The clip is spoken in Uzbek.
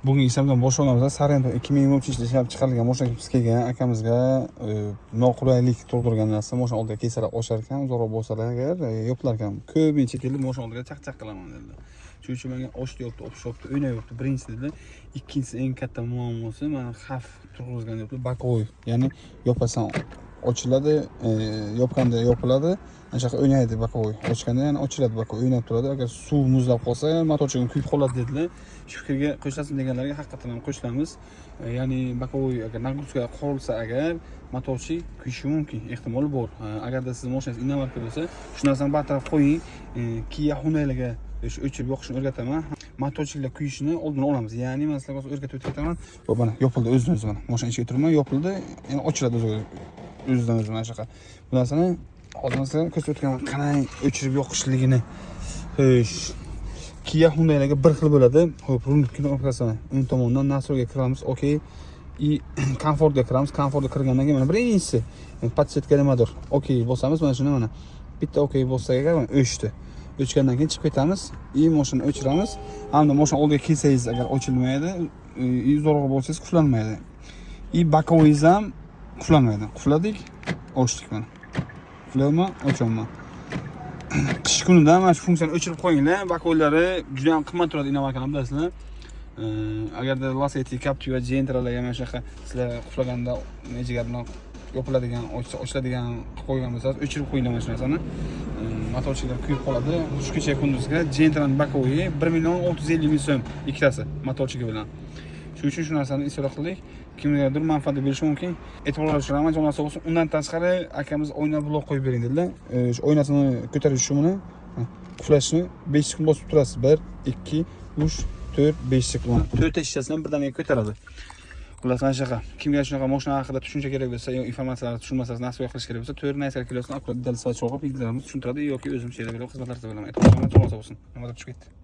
Bugungi ishimizdan boshlanamiz. Sarento 2023 ishlab chiqarilgan mashina biz kelgan akamizga noqulaylik tug'dirgan narsa mashina oldiga kesarab oshar ekan, zo'roq bo'lsalar agar yo'qlar ekan. Ko'pincha kelib mashina oldiga chaqchaq qilaman dedi. Shuning uchun menga oshyapti, o'pishyapti, o'ynayapti. Birinchisi dedi. Ikkinchisi eng katta muammosi mana xavf turg'izgan debdi. Bakovoy, ya'ni yopasan ochiladi, yopganda yopiladi. Ana shunaqa o'ynaydi bakovoy. Ochganda yana ochiladi bakovoy, o'ynab turadi. Agar suv muzlab qolsa, motorchigim kuyib qoladi dedilar. Shu fikrga qo'shilasiz deganlarga haqiqatan ham qo'shilamiz. Ya'ni bakovoy agar nagruska qolsa agar motorchi kuyishi mumkin, ehtimoli bor. Agarda siz mashinangiz inovatka bo'lsa, shu narsani bartaraf qo'ying. Kia Hyundai'larga o'chirib yoqishni o'rgataman. Motorchilar kuyishini oldini olamiz. Ya'ni men sizlarga o'rgatib o'taman. Va mana yopildi o'zini-o'zi mana. Mashina ichiga turman, yopildi, yana ochiladi o'zidan-o'zi mana shunaqa. Bu narsani hozir sizlarga ko'rsatib o'tganman. Qanday o'chirib yoqishligini. Xo'sh. Kia Hyundai'larga bir xil bo'ladi. Xo'p, rulnikni orqasidan o'ng tomondan nastroyga kiramiz. Okey. Komfortga kiramiz. Komfortga kirgandan keyin mana birinchisi podsetka nimadir. Okey bosamiz, mana shuni mana. Bitta okey bo'lsa agar mana o'chdi. O'chgandan keyin chiqib ketamiz. Mashinani o'chiramiz. Hamda mashina oldiga kelsangiz agar ochilmaydi, zo'rg'a bo'lsangiz quflanmaydi. Bakovoyingiz ham quflanmaydi. Qufladik, ochdik mana. Quflayman, ochaman. Qish kunida mana shu funksiyani o'chirib qo'yinglar. Bakovoylari juda ham qimmat turadi inovakan bilasizlar. Agarda Lacetti, Captiva, Gentra'larga mana shunaqa sizlar quflaganda nejigar bilan yopiladigan, ochiladigan qilib qo'ygan bo'lsangiz, o'chirib qo'yinglar mana shu narsani. Motorchilar kuyib qoladi. Shu kecha kunduzga Gentra'ning bakovoyi 1.650.000 so'm ikkitasi motorchiga bilan. Shuning uchun shu narsani isrof qildik. Kimgadir manfaat berishi mumkin. E'tiborlaringizni so'raman, jonasi bo'lsin. Undan tashqari akamiz oyna blok qo'yib bering dedilar. Shu oynasini ko'tarish uchun buni quflashni 5 sekund bosib turasiz. 1, 2, 3, 4, 5 sekund. 4 ta shishasini birdaniga ko'taradi. Xullas mana shunaqa. Kimga shunaqa mashina haqida tushuncha kerak bo'lsa, yo informatsiyalar tushunmasangiz, nasib qilish kerak bo'lsa, 4 naysar kilosini akkurat dalsat cho'g'ib, bildiramiz, tushuntiradi yoki o'zim she'rga xizmatlar bilan aytib qo'yaman, jonasi bo'lsin. Nima deb chiqib ketdi?